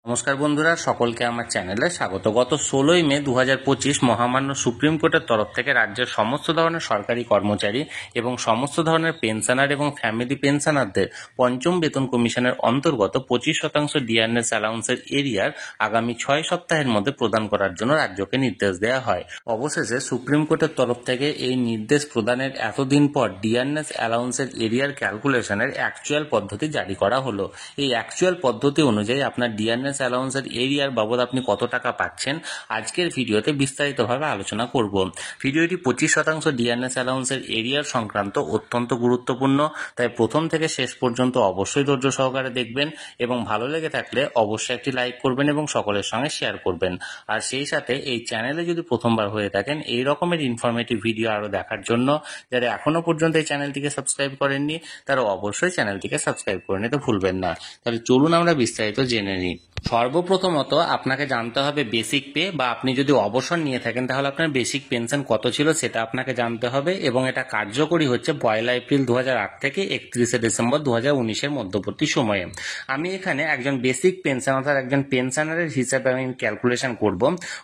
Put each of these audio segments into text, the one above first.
নমস্কার বন্ধুরা, সকলকে আমার চ্যানেলে স্বাগত। গত 16ই মে 2025 মহামান্য সুপ্রিম কোর্টের তরফ থেকে রাজ্যের সমস্ত ধরনের সরকারি কর্মচারী এবং সমস্ত ধরনের পেনশনার এবং ফ্যামিলি পেনশনারদের পঞ্চম বেতন কমিশনের অন্তর্গত 25% ডিআরএস অ্যালাউন্সের এরিয়ার আগামী 6 সপ্তাহের মধ্যে প্রদান করার জন্য রাজ্যকে নির্দেশ দেওয়া হয়। অবশেষে সুপ্রিম কোর্টের তরফ থেকে এই নির্দেশ প্রদানের এতদিন পর ডিআরএস অ্যালাউন্সের এরিয়ার ক্যালকুলেশনের অ্যাকচুয়াল পদ্ধতি জারি করা হলো। এই অ্যাকচুয়াল পদ্ধতি অনুযায়ী আপনার ডিআরএস অ্যালাউন্সের এরিয়ার বাবদ আপনি কত টাকা পাচ্ছেন আজকের ভিডিওতে বিস্তারিতভাবে আলোচনা করব। ভিডিওটি 25% ডিআরএস অ্যালাউন্সের এরিয়ার সংক্রান্ত অত্যন্ত গুরুত্বপূর্ণ, তাই প্রথম থেকে শেষ পর্যন্ত অবশ্যই ধৈর্য সহকারে দেখবেন এবং ভালো লেগে থাকলে অবশ্যই একটি লাইক করবেন এবং সকলের সঙ্গে শেয়ার করবেন। আর সেই সাথে এই চ্যানেলে যদি প্রথমবার হয়ে থাকেন এই রকমের ইনফরমেটিভ ভিডিও আরও দেখার জন্য যারা এখনো পর্যন্ত এই চ্যানেলটিকে সাবস্ক্রাইব করেননি তারা অবশ্যই চ্যানেলটিকে সাবস্ক্রাইব করে নিতে ভুলবেন না। তাহলে চলুন আমরা বিস্তারিত জেনে নিই। সর্বপ্রথমত আপনাকে জানতে হবে বেসিক পে, বা আপনি যদি অবসর নিয়ে থাকেন তাহলে আপনার বেসিক পেনশন কত ছিল সেটা আপনাকে জানতে হবে, এবং এটা কার্যকরী হচ্ছে 1 এপ্রিল 2008 থেকে 31 ডিসেম্বর 2019-এর মধ্যবর্তী সময়ে। আমি এখানে একজন বেসিক পেনশন অর্থাৎ একজন পেনশনারের হিসাবে আমি ক্যালকুলেশন করব।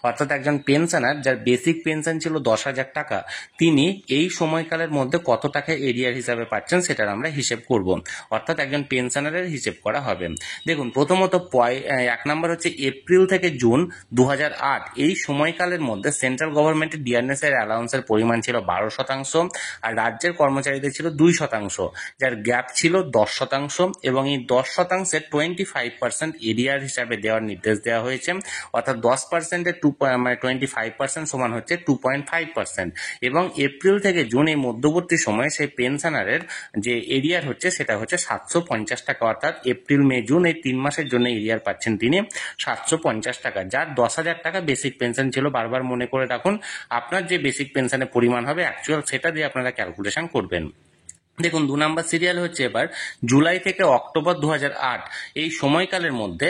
অর্থাৎ একজন পেনশনার যার বেসিক পেনশন ছিল 10,000 টাকা, তিনি এই সময়কালের মধ্যে কত টাকা এরিয়ার হিসাবে পাচ্ছেন সেটার আমরা হিসেব করব। অর্থাৎ একজন পেনশনারের হিসেব করা হবে। দেখুন, প্রথমত এক নম্বর হচ্ছে এপ্রিল থেকে জুন 2008 এই সময়কালের মধ্যে সেন্ট্রাল গভর্নমেন্টের ডিআরএস এর অ্যালাউন্সের পরিমাণ ছিল 12%, আর রাজ্যের কর্মচারীদের ছিল 2%, যার গ্যাপ ছিল 10%, এবং এই 10%-এর 25% এরিয়ার হিসাবে দেওয়ার নির্দেশ দেওয়া হয়েছে। অর্থাৎ 10%-এর 25% সমান হচ্ছে 2.5%, এবং এপ্রিল থেকে জুন এই মধ্যবর্তী সময়ে সেই পেনশনারের যে এরিয়ার হচ্ছে সেটা হচ্ছে 750 টাকা। অর্থাৎ এপ্রিল মে জুন এই 3 মাসের জন্য এরিয়ার পাচ্ছেন তিনি 750 টাকা, যার 10,000 টাকা বেসিক পেনশন ছিল। বারবার মনে করে রাখুন, আপনার যে বেসিক পেনশনের পরিমাণ হবে অ্যাকচুয়াল সেটা দিয়ে আপনারা ক্যালকুলেশন করবেন। দেখুন, 2 নম্বর সিরিয়াল হচ্ছে এবার জুলাই থেকে অক্টোবর 2008 এই সময়কালের মধ্যে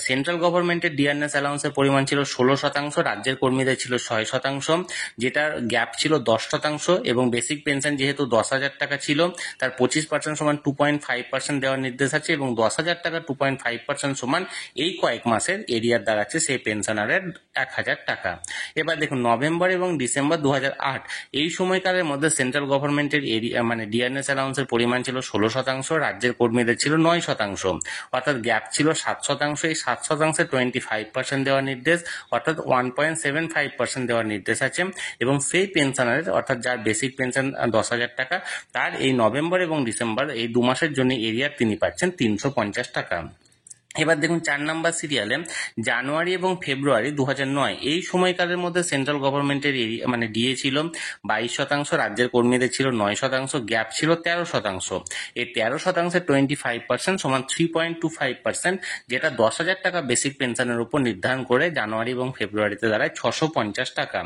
সেন্ট্রাল গভর্নমেন্টের ডিআরএস অ্যালাউন্সের পরিমাণ ছিল 16%, রাজ্যের কর্মীদের ছিল 6%, যেটার গ্যাপ ছিল 10%, এবং বেসিক পেনশন যেহেতু 10,000 টাকা ছিল তার 25% সমান 2.5% দেওয়ার নির্দেশ আছে, এবং 10,000 টাকা 2.5% সমান এই কয়েক মাসের এরিয়ার দাঁড়াচ্ছে সেই পেনশনারের 1,000 টাকা। এবার দেখুন, নভেম্বর এবং ডিসেম্বর 2008 এই সময়কালের মধ্যে সেন্ট্রাল গভর্নমেন্টের এরিয়া ডিআরএস অ্যালাউন্সের পরিমাণ ছিল 16%, রাজ্যের কর্মীদের ছিল 9%, অর্থাৎ গ্যাপ ছিল 7%। এই 7%-এর 25% দেওয়ার নির্দেশ, অর্থাৎ 1.75% দেওয়ার নির্দেশ আছে, এবং সেই পেনশনারের অর্থাৎ যার বেসিক পেনশন 10,000 টাকা তার এই নভেম্বর এবং ডিসেম্বর এই 2 মাসের জন্য এরিয়ার তিনি পাচ্ছেন 350 টাকা। এবার দেখুন, 4 নম্বর সিরিয়ালে জানুয়ারি এবং ফেব্রুয়ারি 2009 এই সময়কালের মধ্যে সেন্ট্রাল গভর্নমেন্টের এরিয়া ডিএ ছিল 22%, রাজ্যের কর্মীদের ছিল 9%, গ্যাপ ছিল 13%। এই 13%-এর 25% সমান 3.25%, যেটা 10,000 টাকা বেসিক পেনশনের উপর নির্ধারণ করে জানুয়ারি এবং ফেব্রুয়ারিতে দাঁড়ায় 650 টাকা।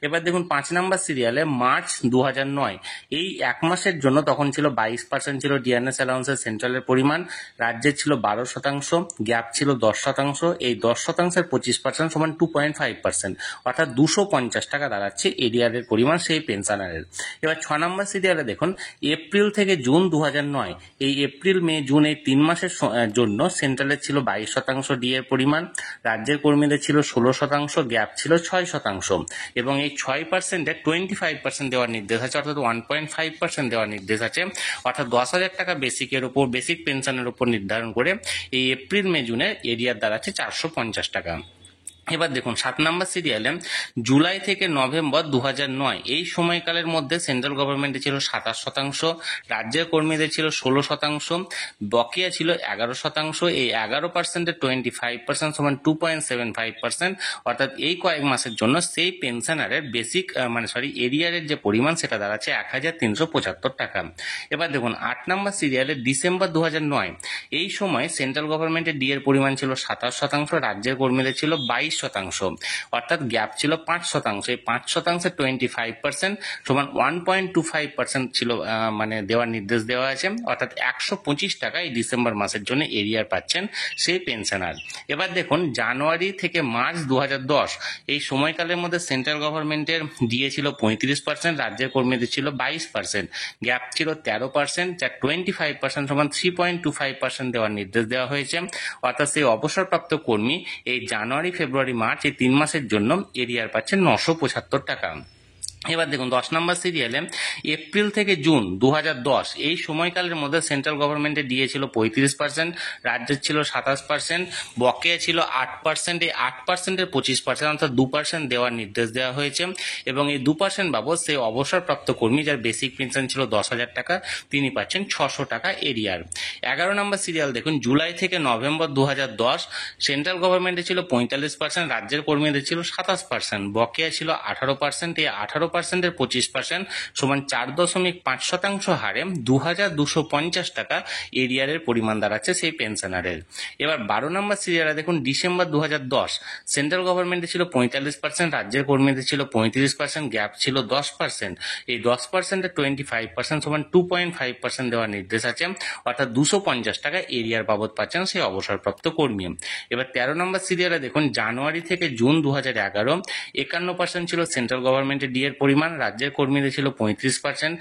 এবার দেখুন, 5 নম্বর সিরিয়ালে মার্চ 2009 এই এক মাসের জন্য তখন ছিল 22% ছিল ডিআরএস অ্যালাউন্সের সেন্ট্রালের পরিমাণ, রাজ্যের ছিল 12%, গ্যাপ ছিল 10%। এই 10%-এর 25% সমান 2.5%, অর্থাৎ 250 টাকা দাঁড়াচ্ছে এরিয়ারের পরিমাণ সেই পেনশনারের। এবার 6 নম্বর সিরিয়ালে দেখুন, এপ্রিল থেকে জুন 2009 এই এপ্রিল মে জুন এই 3 মাসের জন্য সেন্ট্রালের ছিল 22% ডিএর পরিমাণ, রাজ্যের কর্মীদের ছিল 16%, গ্যাপ ছিল 6%, এবং এই 6%-এর 25% দেওয়ার নির্দেশ আছে, অর্থাৎ 1.5% দেওয়ার নির্দেশ আছে। অর্থাৎ 10,000 টাকা বেসিকের উপর বেসিক পেনশনের উপর নির্ধারণ করে এই এপ্রিল মে জুনের এরিয়ার দাঁড়াচ্ছে 450 টাকা। এবার দেখুন, 7 নম্বর সিরিয়ালে জুলাই থেকে নভেম্বর 2009 এই সময়কালের মধ্যে সেন্ট্রাল গভর্নমেন্টে ছিল 27%, রাজ্যের কর্মীদের ছিল 16%, বকেয়া ছিল 11%। এই 11%-এর 25% সমান 2.75%, অর্থাৎ এই কয়েক মাসের জন্য সেই পেনশনারের বেসিক এরিয়ারের যে পরিমাণ সেটা দাঁড়াচ্ছে 1,375 টাকা। এবার দেখুন, 8 নম্বর সিরিয়ালে ডিসেম্বর 2009 এই সময় সেন্ট্রাল গভর্নমেন্টের ডিএর পরিমাণ ছিল 27%, রাজ্যের কর্মীদের ছিল 22%, শতাংশ, অর্থাৎ গ্যাপ ছিল 5%। এই 5% 25% সমান 1.25% ছিল মানে দেওয়ার নির্দেশ দেওয়া আছে, অর্থাৎ 125 টাকা এই ডিসেম্বর মাসের জন্য এরিয়ার পাচ্ছেন সেই পেনশনার। এবার দেখুন জানুয়ারি থেকে মার্চ 2010 এই সময়কালের মধ্যে সেন্ট্রাল গভর্নমেন্টের দিয়েছিল 35%, রাজ্যের কর্মীদের ছিল 22%, গ্যাপ ছিল 13%, যার 25% সমান 3.25% দেওয়ার নির্দেশ দেওয়া হয়েছে, অর্থাৎ সেই অবসরপ্রাপ্ত কর্মী এই জানুয়ারি ফেব্রুয়ারি মার্চ এই 3 মাসের জন্য এরিয়ার পাচ্ছেন 975 টাকা। এবার দেখুন 10 নম্বর সিরিয়ালে এপ্রিল থেকে জুন 2010 এই সময়কালের মধ্যে সেন্ট্রাল গভর্নমেন্টে দিয়েছিল 35%, রাজ্যের ছিল 27%, বকেয়া ছিল 8%। এই 8%-এর 25% অর্থাৎ 2% দেওয়ার নির্দেশ দেওয়া হয়েছে, এবং এই 2% বাবদ সেই অবসরপ্রাপ্ত কর্মী যার বেসিক পেনশন ছিল 10,000 টাকা তিনি পাচ্ছেন 600 টাকা এরিয়ার। 11 নম্বর সিরিয়াল দেখুন জুলাই থেকে নভেম্বর 2010 সেন্ট্রাল গভর্নমেন্টে ছিল 45%, রাজ্যের কর্মীদের ছিল 27%, বকেয়া ছিল 18%। এই 18%-এর 25% সমান 4.5% হারে 2,250 টাকা এরিয়ারের পরিমাণ দাঁড়াচ্ছে সেই পেনশনারের। এবার 12 নম্বর সিরিয়ালে দেখুন ডিসেম্বর 2010 সেন্ট্রাল গভর্নমেন্টে ছিল 45%, রাজ্যের কর্মীদের ছিল 35%, গ্যাপ ছিল 10%। এই 10%-এর 25% সমান 2.5% দেওয়ার নির্দেশ আছে, অর্থাৎ 250 টাকা এরিয়ার বাবদ পাচ্ছেন সেই অবসরপ্রাপ্ত কর্মী। এবার 13 নম্বর সিরিয়ালে দেখুন জানুয়ারি থেকে জুন 2011 51% ছিল সেন্ট্রাল গভর্নমেন্টের ডিএর পরিমাণ, রাজ্যের কর্মীদের ছিল 35%,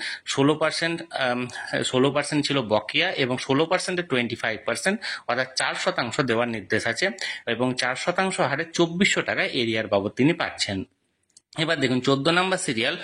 16% ছিল বকেয়া, এবং 16%-এর 25% অর্থাৎ 4% দেওয়ার নির্দেশ আছে, এবং 4% হারে 2400 টাকা এরিয়ার বাবদ তিনি পাচ্ছেন। এবার দেখুন 14 নম্বর সিরিয়াল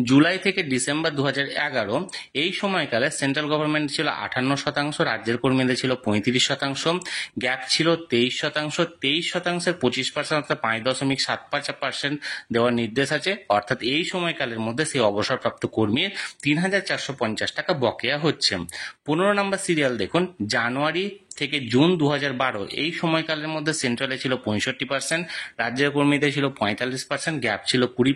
জুলাই থেকে ডিসেম্বর 2011 এই সময়কালে সেন্ট্রাল গভর্নমেন্ট ছিল 58%, রাজ্যের কর্মীদের ছিল 35%, গ্যাপ ছিল 23%। 23%-এর 25% অর্থাৎ 5.75% দেওয়ার নির্দেশ আছে, অর্থাৎ এই সময়কালের মধ্যে সেই অবসরপ্রাপ্ত কর্মীর 3,450 টাকা বকেয়া হচ্ছে। 15 নম্বর সিরিয়াল দেখুন জানুয়ারি থেকে জুন 2012 এই সময়কালের মধ্যে সেন্ট্রালে ছিল 65%, রাজ্যের কর্মীদের ছিল 45%, গ্যাপ ছিল 20%।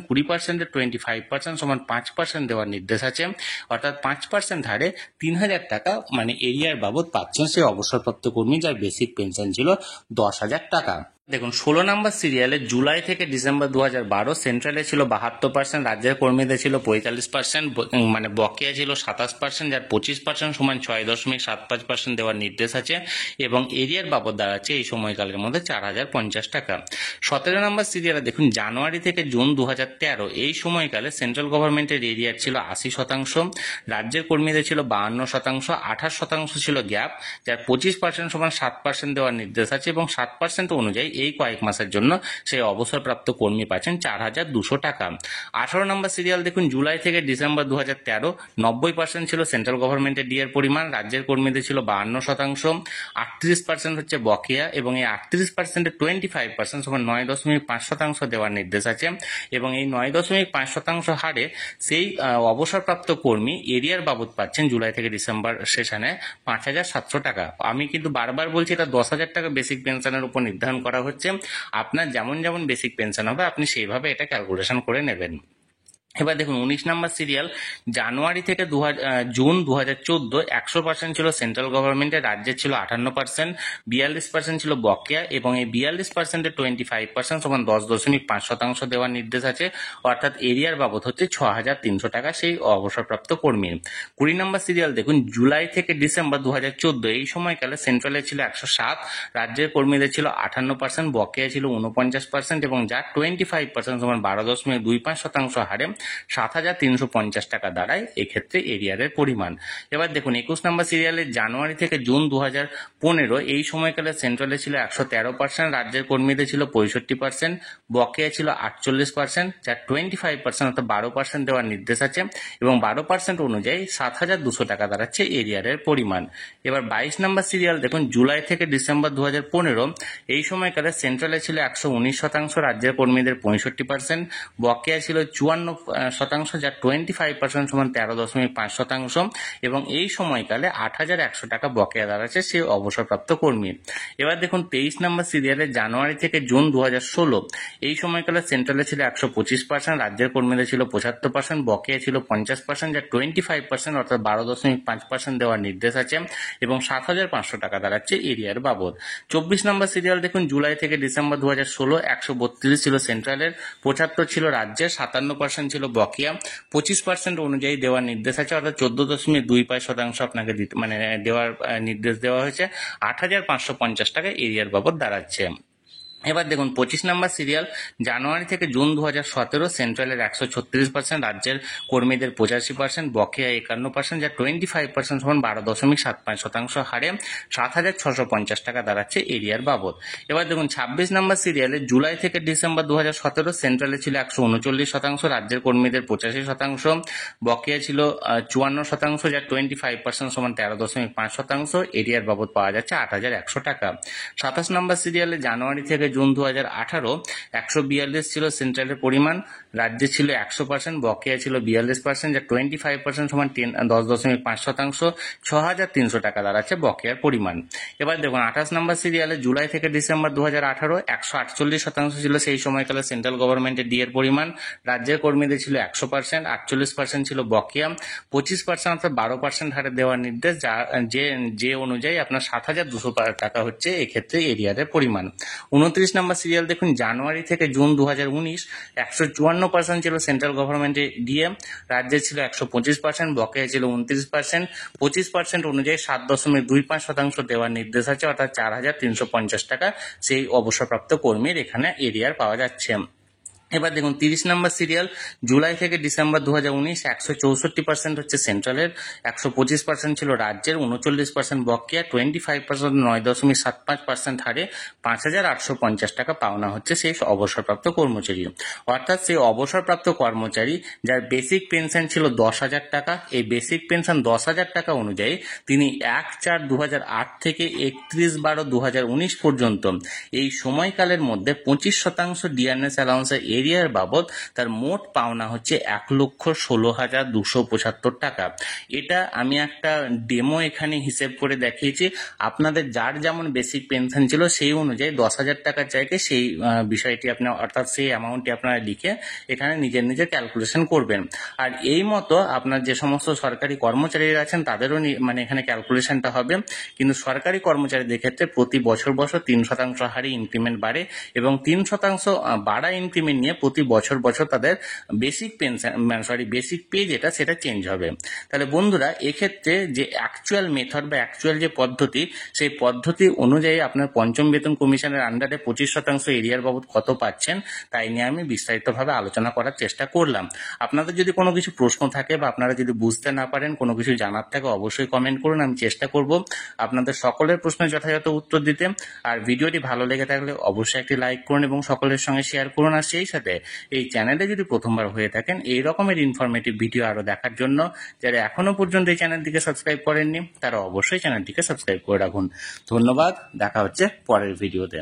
20%-এর 25% সমান 5% দেওয়ার নির্দেশ আছে, অর্থাৎ 5% হারে 3,000 টাকা মানে এরিয়ার বাবদ পাচ্ছেন সেই অবসরপ্রাপ্ত কর্মী যার বেসিক পেনশন ছিল 10,000 টাকা। দেখুন 16 নম্বর সিরিয়ালে জুলাই থেকে ডিসেম্বর 2012 সেন্ট্রালে ছিল 72%, রাজ্যের কর্মীদের ছিল 45%, মানে বকেয়া ছিল 27%, যার 25% সমান 6.75% দেওয়ার নির্দেশ আছে, এবং এরিয়ার বাবদ দাঁড়াচ্ছে এই সময়কালের মধ্যে 4,050 টাকা। 17 নম্বর সিরিয়ালে দেখুন জানুয়ারি থেকে জুন 2013 এই সময়কালে সেন্ট্রাল গভর্নমেন্টের এরিয়ার ছিল 80%, রাজ্যের কর্মীদের ছিল 52%, 28% ছিল গ্যাপ, যার 25% সমান 7% দেওয়ার নির্দেশ আছে, এবং 7% অনুযায়ী এই কয়েক মাসের জন্য সেই অবসরপ্রাপ্ত কর্মী পাচ্ছেন 4,200 টাকা। 18 নম্বর সিরিয়াল দেখুন জুলাই থেকে ডিসেম্বর 2013 90% ছিল সেন্ট্রাল গভর্নমেন্টের ডিএর পরিমাণ, রাজ্যের কর্মীদের ছিল 52%, 38% হচ্ছে বকেয়া, এবং এই 38%-এর 25% সমান 9.5% দেওয়ার নির্দেশ আছে, এবং এই 9.5% হারে সেই অবসরপ্রাপ্ত কর্মী এরিয়ার বাবদ পাচ্ছেন জুলাই থেকে ডিসেম্বর সেশনে 5,700 টাকা। আমি কিন্তু বারবার বলছি এটা 10,000 টাকা বেসিক পেনশনের উপর নির্ধারণ করা হচ্ছে, আপনার যেমন যেমন বেসিক পেনশন হবে আপনি সেইভাবে এটা ক্যালকুলেশন করে নেবেন। এবার দেখুন 19 নম্বর সিরিয়াল জানুয়ারি থেকে জুন 2014 100% ছিল সেন্ট্রাল গভর্নমেন্টের, রাজ্যের ছিল 58%, 42% ছিল বকেয়া, এবং এই 42%-এর 25% সমান 10.5% দেওয়ার নির্দেশ আছে, অর্থাৎ এরিয়ার বাবদ হচ্ছে 6,300 টাকা সেই অবসরপ্রাপ্ত কর্মীর। 20 নম্বর সিরিয়াল দেখুন জুলাই থেকে ডিসেম্বর 2014 এই সময়কালে সেন্ট্রালে ছিল 107, রাজ্যের কর্মীদের ছিল 58%, বকেয়া ছিল 49%, এবং যার 25% সমান 12.25% হারে 7,350 টাকা দাঁড়ায় এক্ষেত্রে এরিয়ারের পরিমাণ। এবার দেখুন 21 নম্বর সিরিয়ালে জানুয়ারি থেকে জুন 2015 এই সময়কালে সেন্ট্রালে ছিল 113%, রাজ্যের কর্মীদের ছিল 65%, বকেয়া ছিল 48%, যার 25% অর্থাৎ 12% দেওয়ার নির্দেশ আছে, এবং 12% অনুযায়ী 7,200 টাকা দাঁড়াচ্ছে এরিয়ারের পরিমাণ। এবার 22 নম্বর সিরিয়াল দেখুন জুলাই থেকে ডিসেম্বর 2015 এই সময়কালে সেন্ট্রালে ছিল 119%, রাজ্যের কর্মীদের 65%, বকেয়া ছিল শতাংশ, যা 25% সমান 13.5 শতাংশ, এবং এই সময়কালে 8,100 টাকা বকেয়া দাঁড়াচ্ছে সেই অবসরপ্রাপ্ত কর্মীর। এবার দেখুন 23 নম্বর সিরিয়ালে জানুয়ারি থেকে জুন 2016 এই সময়কালে সেন্ট্রালে ছিল 125%, রাজ্যের কর্মীদের ছিল 75%, বকেয়া ছিল 50%, যা 25% অর্থাৎ 12.5% দেওয়ার নির্দেশ আছে, এবং 7,500 টাকা দাঁড়াচ্ছে এরিয়ার বাবদ। 24 নম্বর সিরিয়াল দেখুন জুলাই থেকে ডিসেম্বর 2016 132 ছিল সেন্ট্রালের, 75 ছিল রাজ্যের, 57% ছিল বকেয়া, 25% অনুযায়ী দেওয়ার নির্দেশ আছে, অর্থাৎ 14.25% আপনাকে দেওয়ার নির্দেশ দেওয়া হয়েছে। 8,550 টাকা এরিয়ার বাবদ দাঁড়াচ্ছে। এবার দেখুন 25 নম্বর সিরিয়াল জানুয়ারি থেকে জুন 2017 সেন্ট্রালের 136%, রাজ্যের কর্মীদের 85%, বকেয়া 51%, যা 25% সমান 12.75% হারে 7,650 টাকা দাঁড়াচ্ছে এরিয়ার বাবদ। এবার দেখুন 26 নম্বর সিরিয়ালে জুলাই থেকে ডিসেম্বর 2017 সেন্ট্রালে ছিল 139%, রাজ্যের কর্মীদের 85%, বকেয়া ছিল 54%, যা 25% সমান 13.5% এরিয়ার বাবদ পাওয়া যাচ্ছে 8,100 টাকা। 27 নম্বর সিরিয়ালে জানুয়ারি থেকে জুন 2018 142 ছিল সেন্ট্রালের পরিমাণ, রাজ্যে ছিল 100%, বকেয়া ছিল 42%, যা 25% সমান 10.5%, 6,300 টাকা দাঁড়াচ্ছে বকেয়ার পরিমাণ। এবার দেখুন 28 নম্বর সিরিয়ালে জুলাই থেকে ডিসেম্বর 2018 148% ছিল সেই সময়কালে সেন্ট্রাল গভর্নমেন্টের ডিএর পরিমাণ, রাজ্যের কর্মীদের ছিল 100%, 48% ছিল বকেয়া, 25% অর্থাৎ 12% হারে দেওয়ার নির্দেশ, যে অনুযায়ী আপনার 7,200 টাকা হচ্ছে এক্ষেত্রে এরিয়ারের পরিমাণ। 29 নম্বর সিরিয়াল দেখুন জানুয়ারি থেকে জুন 2019 154% ছিল সেন্ট্রাল গভর্নমেন্টের ডিএ, রাজ্যে ছিল 125%, বকেয়া ছিল 29%, 25% অনুযায়ী 7.25% দেওয়ার নির্দেশ আছে, অর্থাৎ 4,350 টাকা সেই অবসরপ্রাপ্ত কর্মীর এখানে এরিয়ার পাওয়া যাচ্ছে। এবার দেখুন 30 নম্বর সিরিয়াল জুলাই থেকে ডিসেম্বর 2019 164% হচ্ছে সেন্ট্রালের, 125% ছিল রাজ্যের, 39% বকেয়া, 25% 9.75% হারে 5,850 টাকা পাওনা হচ্ছে সেই অবসরপ্রাপ্ত কর্মচারী। অর্থাৎ সেই অবসরপ্রাপ্ত কর্মচারী যার বেসিক পেনশন ছিল 10,000 টাকা, এই বেসিক পেনশন 10,000 টাকা অনুযায়ী তিনি 1/4/2008 থেকে 31/12/2019 পর্যন্ত এই সময়কালের মধ্যে 25% ডিআরএস অ্যালাউন্সের এরিয়ার বাবদ তার মোট পাওনা হচ্ছে 1,16,275 টাকা। এটা আমি একটা ডেমো এখানে হিসেব করে দেখিয়েছি, আপনাদের যার যেমন বেসিক পেনশন ছিল সেই অনুযায়ী 10,000 টাকার জায়গায় সেই বিষয়টি আপনার অর্থাৎ সেই অ্যামাউন্টটি আপনারা লিখে এখানে নিজের ক্যালকুলেশন করবেন। আর এই মতো আপনার যে সমস্ত সরকারি কর্মচারীরা আছেন তাদেরও এখানে ক্যালকুলেশনটা হবে, কিন্তু সরকারি কর্মচারীদের ক্ষেত্রে প্রতি বছর 3% হারে ইনক্রিমেন্ট বাড়ে, এবং 3% বাড়া ইনক্রিমেন্ট নিয়ে প্রতি বছর তাদের বেসিক পেনশন বেসিক পে সেটা চেঞ্জ হবে। তাহলে বন্ধুরা এক্ষেত্রে যে অ্যাকচুয়াল মেথড বা অ্যাকচুয়াল যে পদ্ধতি, সেই পদ্ধতি অনুযায়ী আপনার পঞ্চম বেতন কমিশনের আন্ডারে 25% এরিয়ার বাবদ কত পাচ্ছেন তাই নিয়ে আমি বিস্তারিতভাবে আলোচনা করার চেষ্টা করলাম। আপনাদের যদি কোনো কিছু প্রশ্ন থাকে বা আপনারা যদি বুঝতে না পারেন, কোনো কিছু জানার থাকে, অবশ্যই কমেন্ট করুন, আমি চেষ্টা করব আপনাদের সকলের প্রশ্নের যথাযথ উত্তর দিতে। আর ভিডিওটি ভালো লেগে থাকলে অবশ্যই একটি লাইক করুন এবং সকলের সঙ্গে শেয়ার করুন। আর সেই সাথে এই চ্যানেলে যদি প্রথমবার হয়ে থাকেন এই রকমের ইনফরমেটিভ ভিডিও আরো দেখার জন্য যারা এখনো পর্যন্ত এই চ্যানেলটিকে সাবস্ক্রাইব করেননি তারা অবশ্যই চ্যানেলটিকে সাবস্ক্রাইব করে রাখুন। ধন্যবাদ, দেখা হচ্ছে পরের ভিডিওতে।